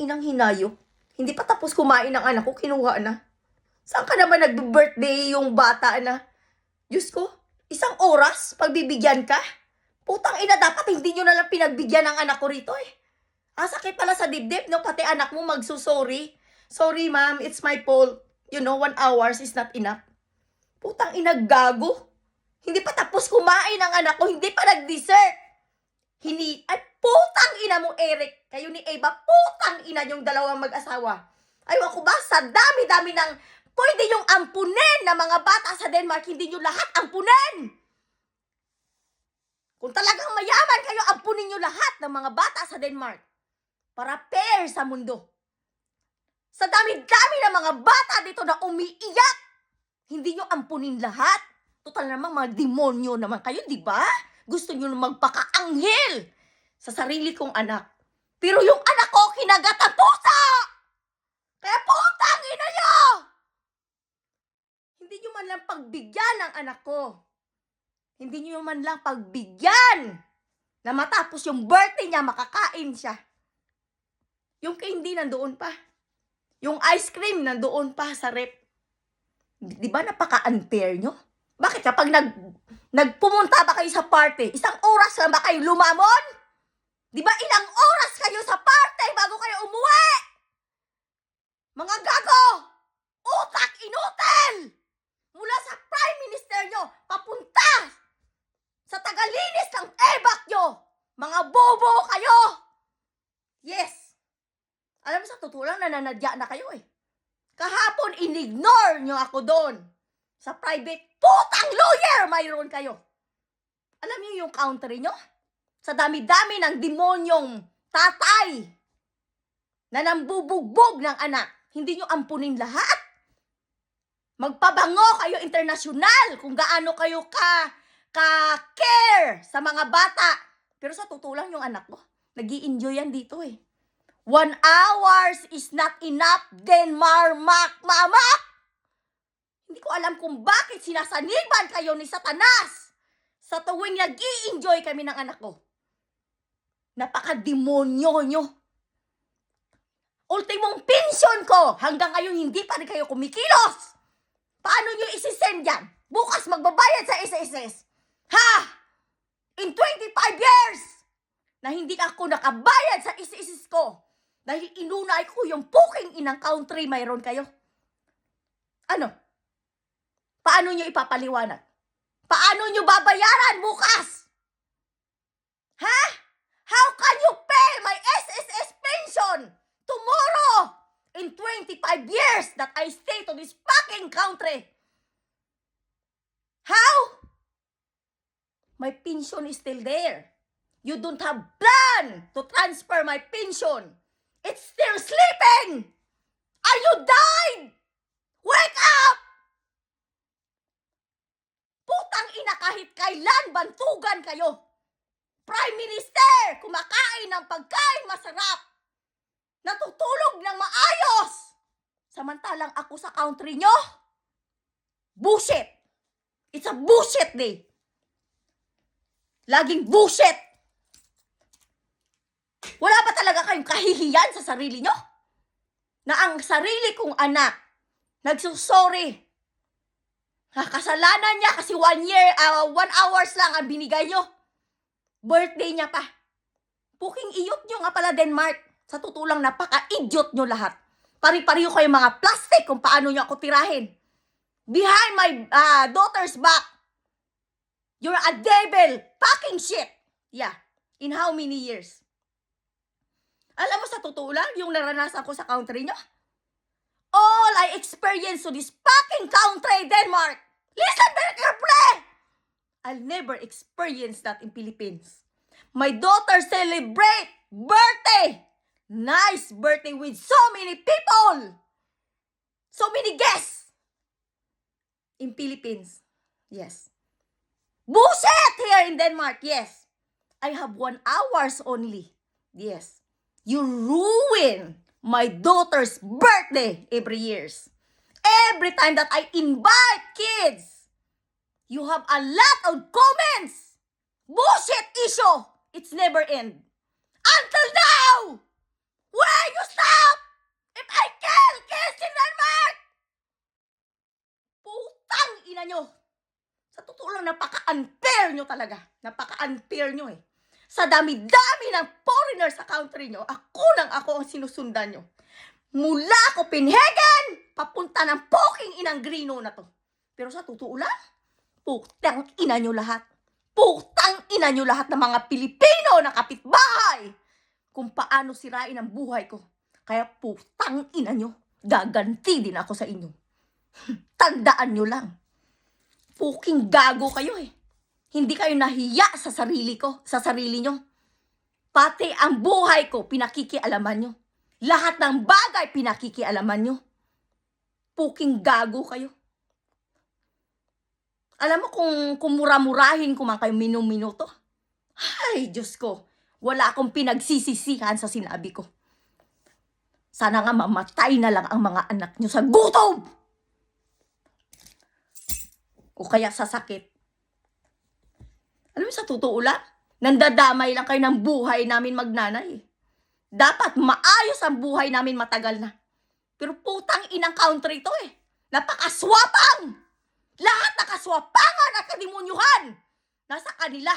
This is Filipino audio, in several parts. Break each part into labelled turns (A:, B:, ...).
A: inang hinayo. Hindi pa tapos kumain ng anak ko, kinuha na. Saan ka naman nag-birthday yung bata na? Diyos ko, isang oras, pagbibigyan ka? Putang ina, dapat hindi nyo nalang pinagbigyan ng anak ko rito eh. Sakit pala sa dibdib, no? Pati anak mo magsusorry. Sorry ma'am, it's my fault. You know, 1 hours is not enough. Putang ina, gago. Hindi pa tapos kumain ng anak ko, hindi pa nag-dessert. Ay, putang ina mo, Eric. Kayo ni Eva, putang ina yung dalawang mag-asawa. Aywan ko ba, sa dami-dami ng pwede yung ampunin na mga bata sa Denmark, hindi nyo lahat ampunin. Kung talagang mayaman kayo, ampunin nyo lahat ng mga bata sa Denmark. Para fair sa mundo. Sa dami-dami ng mga bata dito na umiiyak, hindi nyo ampunin lahat. Total naman, mga demonyo naman kayo, di ba? Gusto nyo magpakaanghel sa sarili kong anak. Pero yung anak ko, kinagat ang pusa! Kaya putang ina nyo! Hindi nyo man lang pagbigyan ng anak ko. Hindi nyo man lang pagbigyan na matapos yung birthday niya, makakain siya. Yung candy nandoon pa. Yung ice cream nandoon pa sa rep. Di ba napaka-unfair nyo? Bakit kapag nagpumunta ba kayo sa party, isang oras lang ba kayo lumamon? Di ba ilang oras kayo sa party bago kayo umuwi? Mga gago! Utak inutil! Mula sa Prime Minister nyo, papunta sa tagalinis ng ebak nyo. Mga bobo kayo! Yes! Alam mo, sa totoo lang, nananadya na kayo eh. Kahapon, in-ignore nyo ako doon. Sa private, putang lawyer, mayroon kayo. Alam niyo yung country nyo? Sa dami-dami ng demonyong tatay na nambubugbog ng anak, hindi nyo ampunin lahat. Magpabango kayo internasyonal kung gaano kayo ka-care sa mga bata. Pero sa totoo lang yung anak ko, nag-i-enjoy yan dito eh. 1 hours is not enough, Denmark, mama! Hindi ko alam kung bakit sinasaniban kayo ni Satanas sa tuwing nag-i-enjoy kami ng anak ko. Napaka-demonyo nyo. Ultimong pension ko, hanggang ngayon hindi pa rin kayo kumikilos. Paano nyo isisend yan? Bukas magbabayad sa SSS. Ha? In 25 years na hindi ako nakabayad sa SSS ko dahil inunay ko yung puking inang country, mayroon kayo. Ano? Paano nyo ipapaliwanag? Paano nyo babayaran bukas? Ha? How can you pay my SSS pension tomorrow in 25 years that I stay to this fucking country? How? My pension is still there. You don't have plan to transfer my pension. It's still sleeping. Are you died? Wake up! Putang ina, kahit kailan bantugan kayo. Prime Minister, kumakain ng pagkain masarap. Natutulog ng maayos. Samantalang ako sa country nyo, bullshit. It's a bullshit day. Laging bullshit. Wala ba talaga kayong kahihiyan sa sarili nyo? Na ang sarili kong anak, nagsusorry. Kasalanan niya kasi 1 hours lang ang binigay nyo. Birthday niya pa. Puking iyot nyo nga pala, Denmark. Sa totoo lang, napaka-idiot nyo lahat. Pari-pariho kayo mga plastic kung paano nyo ako tirahin. Behind my daughter's back, you're a devil. Fucking shit. Yeah. In how many years? Alam mo, sa totoo lang, yung naranasan ko sa country nyo, all I experienced to this fucking country, Denmark. Listen very carefully. I'll never experience that in Philippines. My daughter celebrate birthday. Nice birthday with so many people. So many guests. In Philippines. Yes. Bullshit here in Denmark. Yes. I have 1 hours only. Yes. You ruin my daughter's birthday every years. Every time that I invite kids, you have a lot of comments. Bullshit issue. It's never end. Until now, where you stand? ina nyo. Sa totoo lang, napaka-unfair nyo talaga. Napaka-unfair nyo eh. Sa dami-dami ng foreigner sa country nyo, ako ang sinusundan nyo. Mula Copenhagen, papunta ng poking inang Grino na to. Pero sa totoo lang, putang ina nyo lahat. Putang ina nyo lahat ng mga Pilipino na kapitbahay. Kung paano sirain ang buhay ko. Kaya putang ina nyo, gaganti din ako sa inyo. Tandaan nyo lang. Puking gago kayo eh. Hindi kayo nahiya sa sarili ko, sa sarili nyo. Pati ang buhay ko, pinakikialaman nyo. Lahat ng bagay, pinakikialaman nyo. Puking gago kayo. Alam mo kung mura-murahin ko man kayo minuto. Ay, Diyos ko. Wala akong pinagsisisihan sa sinabi ko. Sana nga mamatay na lang ang mga anak nyo sa gutom. O kaya sa sakit. Alam mo, sa totoo lang, nandadamay lang kayo ng buhay namin magnanay. Dapat maayos ang buhay namin matagal na. Pero putang inang country to eh. Napakaswapang! Lahat nakaswapangan at kadimunyuhan. Nasa kanila.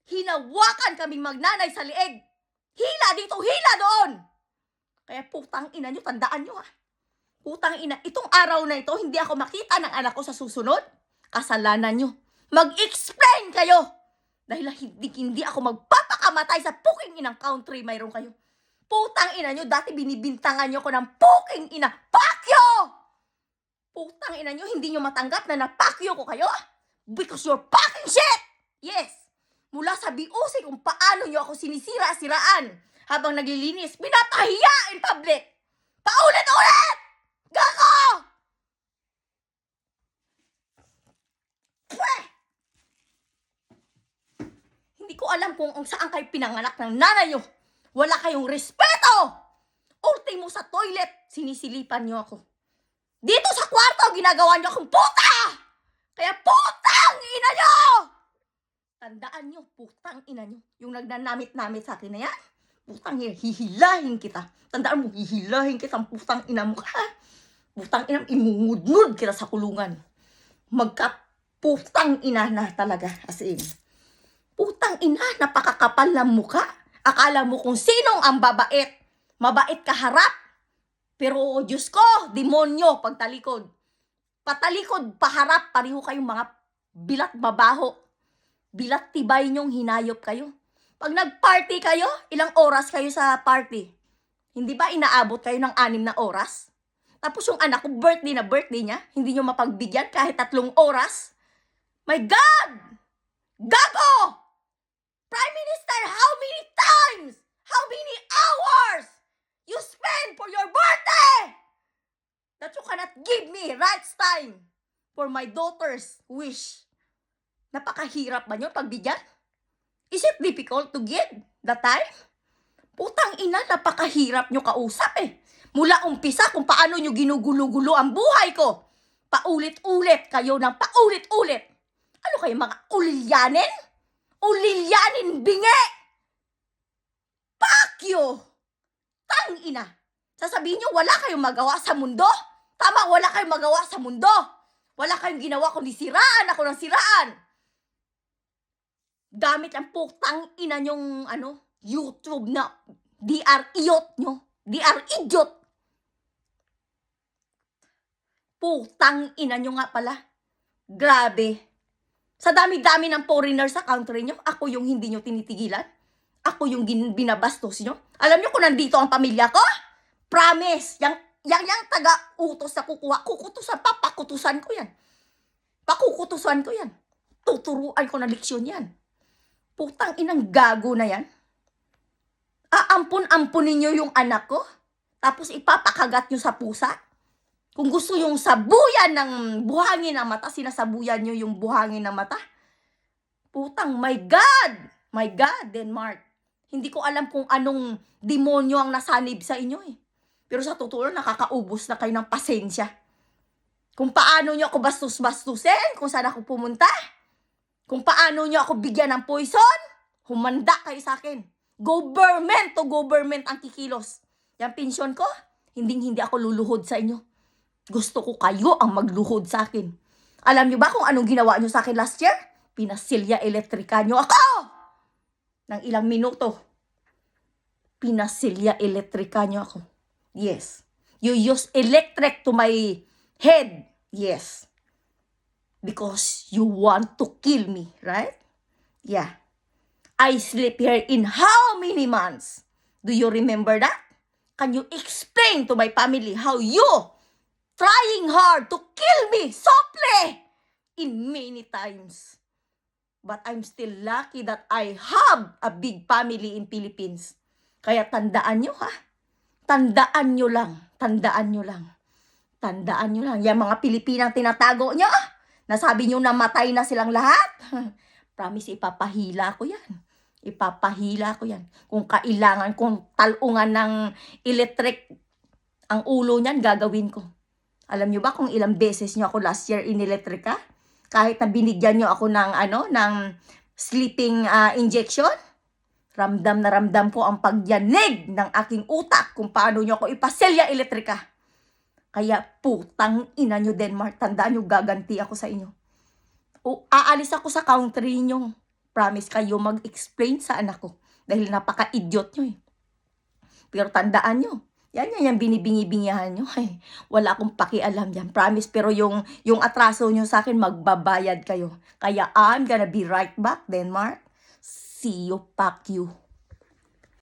A: Hinawakan kaming magnanay sa lieg. Hila dito, hila doon. Kaya putang ina nyo, tandaan nyo ha. Putang ina, itong araw na ito, hindi ako makita ng anak ko sa susunod. Kasalanan nyo. Mag-explain kayo. Dahil hindi ako magpapakamatay sa puking inang country mayroon kayo. Putang ina nyo, dati binibintangan nyo ko ng puking ina. Pakyo! Putang ina nyo, hindi nyo matanggap na napakyo ko kayo? Because you're fucking shit! Yes! Mula sa BOC kung paano nyo ako sinisira-siraan habang naglilinis, pinapahiya in public! Paulit-ulit! Gago! Pweh! Hindi ko alam kung saan kayo pinanganak ng nanay nyo. Wala kayong respeto! Ultimo sa toilet, sinisilipan nyo ako. Dito sa kwarto, ginagawa nyo akong puta! Kaya putang ina nyo! Tandaan nyo, putang ina nyo. Yung nagnanamit-namit sa akin na yan, putang ina, hihilahin kita. Tandaan mo, hihilahin kita ang putang ina mo ka. Putang ina, imungudnud kita sa kulungan. Magka-putang ina na talaga, as in. Putang ina, napakakapal ng muka. Akala mo kung sinong ang babait. Mabait ka harap. Pero, Diyos ko, demonyo, pagtalikod. Patalikod, paharap, pareho kayong mga bilat mabaho. Bilat tibay nyong hinayop kayo. Pag nag-party kayo, ilang oras kayo sa party? Hindi ba inaabot kayo ng 6 na oras? Tapos yung anak ko, birthday niya, hindi nyo mapagbigyan kahit 3 oras? My God! Gago! Prime Minister, how many times? How many hours you spend for your birthday? That you cannot give me right time for my daughter's wish. Napakahirap ba nyo pagbigyan? Is it difficult to give the time? Putang ina, napakahirap nyo kausap eh. Mula umpisa kung paano nyo ginugulo-gulo ang buhay ko. Paulit-ulit kayo ng paulit-ulit. Ano kayo, mga ulilyanin? Ulilyanin bingi! Pakyo! Tang ina! Sasabihin nyo, wala kayong magawa sa mundo? Tama, wala kayong magawa sa mundo. Wala kayong ginawa kundi siraan ako ng siraan. Gamit ang putang ina nyong YouTube na DR idiot nyo. DR idiot. Putang ina nyo nga pala. Grabe. Sa dami-dami ng foreigner sa country nyo, ako yung hindi nyo tinitigilan. Ako yung binabastos nyo. Alam nyo kung nandito ang pamilya ko? Promise. Yang taga-utos na kukuha. Pakutusan ko yan. Pakukutusan ko yan. Tuturuan ko na leksyon yan. Putang inang gago na yan. Aampun-ampunin nyo yung anak ko. Tapos ipapakagat nyo sa pusa. Kung gusto yung sabuyan ng buhangin ng mata, sinasabuyan nyo yung buhangin ng mata. Putang, my God! My God, Denmark. Hindi ko alam kung anong demonyo ang nasanib sa inyo eh. Pero sa totoo, nakakaubos na kayo ng pasensya. Kung paano nyo ako bastos-bastusin, kung saan ako pumunta. Kung paano nyo ako bigyan ng poison, humanda kayo sa akin. Government to government ang kikilos. Yung pensyon ko, hindi ako luluhod sa inyo. Gusto ko kayo ang magluhod sa akin. Alam nyo ba kung anong ginawa nyo sa akin last year? Pinasilya elektrika nyo ako! Ng ilang minuto. Pinasilya elektrika nyo ako. Yes. You use electric to my head. Yes. Because you want to kill me, right? Yeah. I sleep here in how many months? Do you remember that? Can you explain to my family how you trying hard to kill me softly in many times? But I'm still lucky that I have a big family in Philippines. Kaya tandaan nyo ha. Tandaan nyo lang. Tandaan nyo lang. Tandaan nyo lang. Yung mga Pilipinang tinatago nyo, nasabi nyo namatay na silang lahat. Promise, ipapahila ko yan. Ipapahila ko yan. Kung kailangan kong talungan ng electric ang ulo niyan, gagawin ko. Alam nyo ba kung ilang beses nyo ako last year in-electrica? Kahit na binigyan nyo ako ng, ng sleeping injection, ramdam na ramdam ko ang pagyanig ng aking utak kung paano nyo ako ipaselya elektrika. Kaya putang ina nyo, Denmark, tandaan nyo, gaganti ako sa inyo. O aalis ako sa country nyo. Promise kayo mag-explain sa anak ko. Dahil napaka-idiot nyo eh. Pero tandaan nyo, yan binibingi-bingihan nyo. Ay, wala akong pakialam yan. Promise, pero yung atraso nyo sa akin, magbabayad kayo. Kaya I'm gonna be right back, Denmark. See you, fuck you.